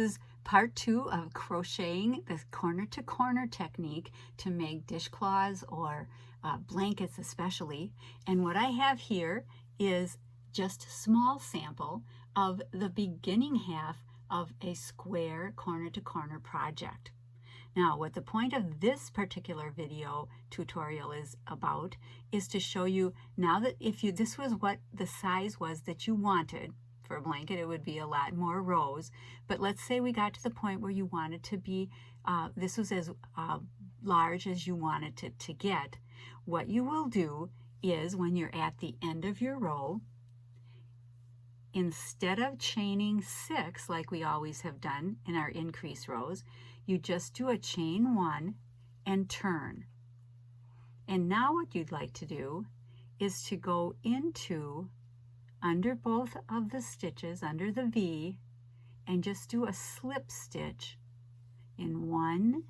is part 2 of crocheting the corner to corner technique to make dishcloths or blankets especially. And what I have here is just a small sample of the beginning half of a square corner to corner project. Now, what the point of this particular video tutorial is about is to show you now that this was what the size was that you wanted. For a blanket, it would be a lot more rows, but let's say we got to the point where you wanted to be, this was as large as you wanted it to get. What you will do is when you're at the end of your row, instead of chaining 6 like we always have done in our increase rows, you just do a chain 1 and turn. And now what you'd like to do is to go into under both of the stitches, under the V, and just do a slip stitch in 1,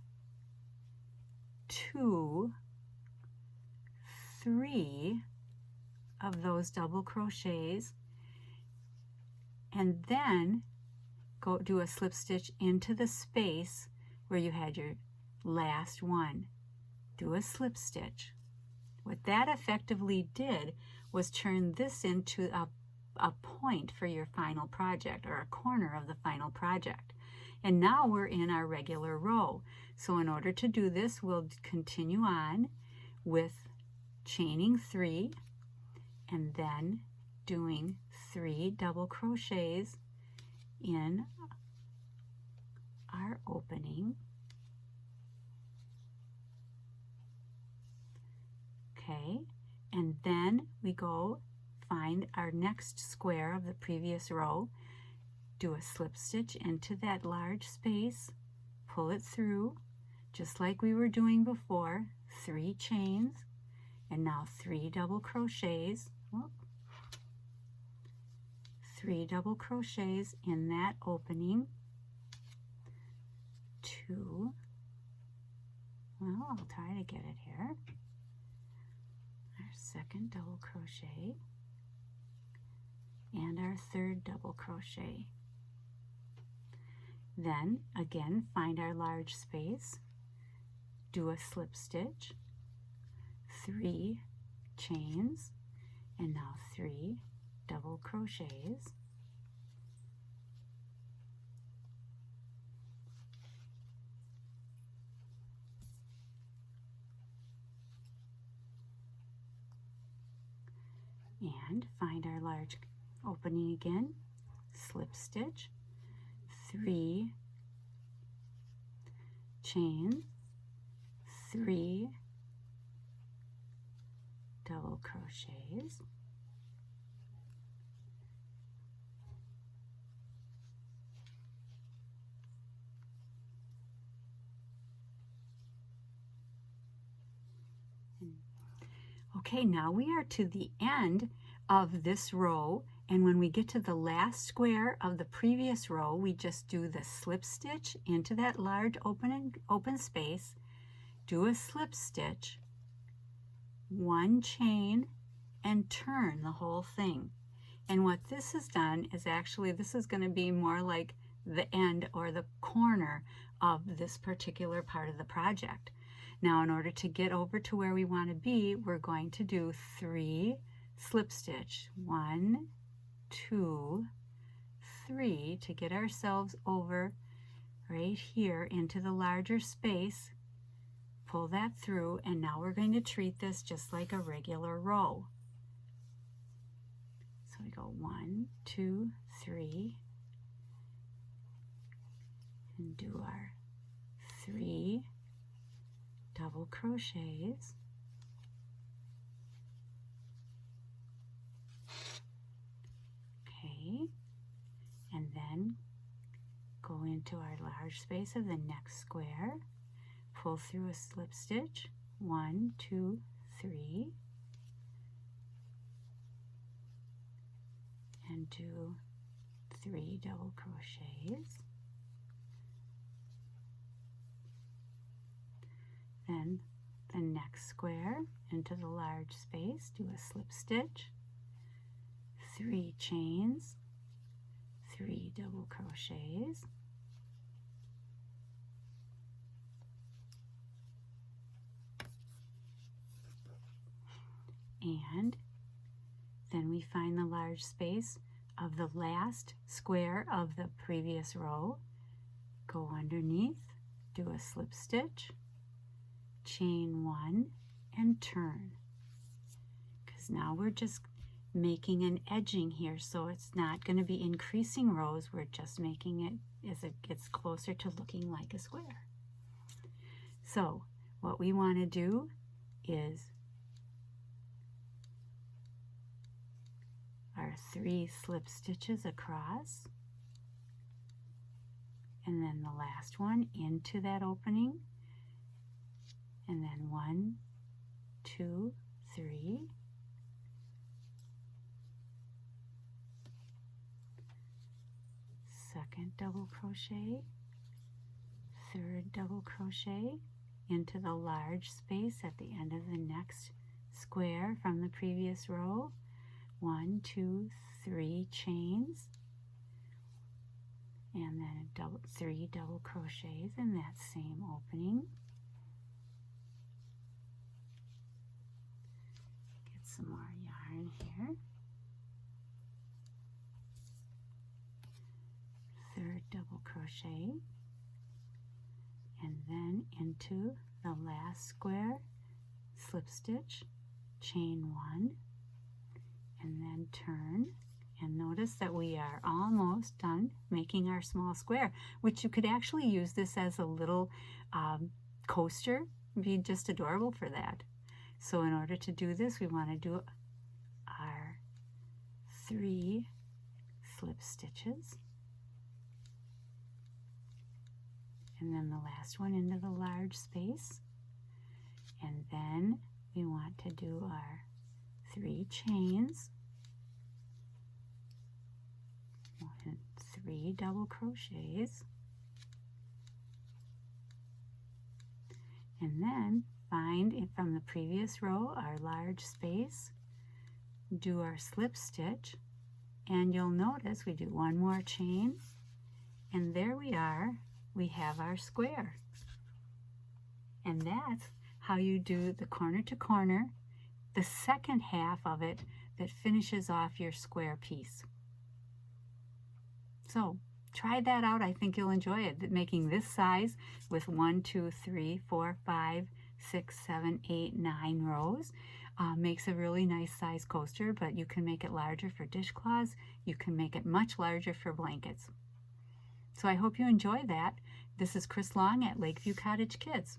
2, 3 of those double crochets, and then go do a slip stitch into the space where you had your last one. Do a slip stitch. What that effectively did was turn this into a point for your final project, or a corner of the final project. And now we're in our regular row. So in order to do this, we'll continue on with chaining 3 and then doing 3 double crochets in our opening. Okay, and then we go find our next square of the previous row, do a slip stitch into that large space, pull it through just like we were doing before, 3 chains, and now 3 double crochets. 3 double crochets in that opening. 2, well, I'll try to get it here. Our second double crochet and our third double crochet. Then again, find our large space, do a slip stitch, 3 chains, and now 3 double crochets. And find our large opening again, slip stitch, 3 chains, 3 double crochets, okay, now we are to the end of this row, and when we get to the last square of the previous row, we just do the slip stitch into that large open space, do a slip stitch, 1 chain, and turn the whole thing. And what this has done is actually, this is going to be more like the end or the corner of this particular part of the project. Now, in order to get over to where we want to be, we're going to do 3 slip stitch, 1, 2, 3 to get ourselves over right here into the larger space. Pull that through, and now we're going to treat this just like a regular row. So we go 1, 2, 3, and do our 3 double crochets. Okay, and then go into our large space of the next square, pull through a slip stitch, 1, 2, 3, and do 3 double crochets. Then the next square into the large space, do a slip stitch, 3 chains, 3 double crochets, And then we find the large space of the last square of the previous row, go underneath, do a slip stitch, chain 1, and turn. Because now we're just making an edging here, so it's not going to be increasing rows, we're just making it as it gets closer to looking like a square. So what we want to do is our 3 slip stitches across, and then the last one into that opening, and then 1, 2, 3, second double crochet, third double crochet into the large space at the end of the next square from the previous row, 1, 2, 3 chains, and then 3 double crochets in that same opening. Get some more yarn here. Third double crochet, and then into the last square, slip stitch, chain 1, and then turn. And notice that we are almost done making our small square, which you could actually use this as a little coaster. It'd be just adorable for that. So in order to do this, we want to do our 3 slip stitches, and then the last one into the large space, and then we want to do our 3 chains, 3 double crochets, and then find it from the previous row our large space, do our slip stitch, and you'll notice we do 1 more chain, and there we are, we have our square. And that's how you do the corner to corner, the second half of it that finishes off your square piece. So try that out. I think you'll enjoy it. Making this size with 1, 2, 3, 4, 5, 6, 7, 8, 9 rows makes a really nice size coaster, but you can make it larger for dishcloths. You can make it much larger for blankets. So I hope you enjoy that. This is Chris Long at Lakeview Cottage Kids.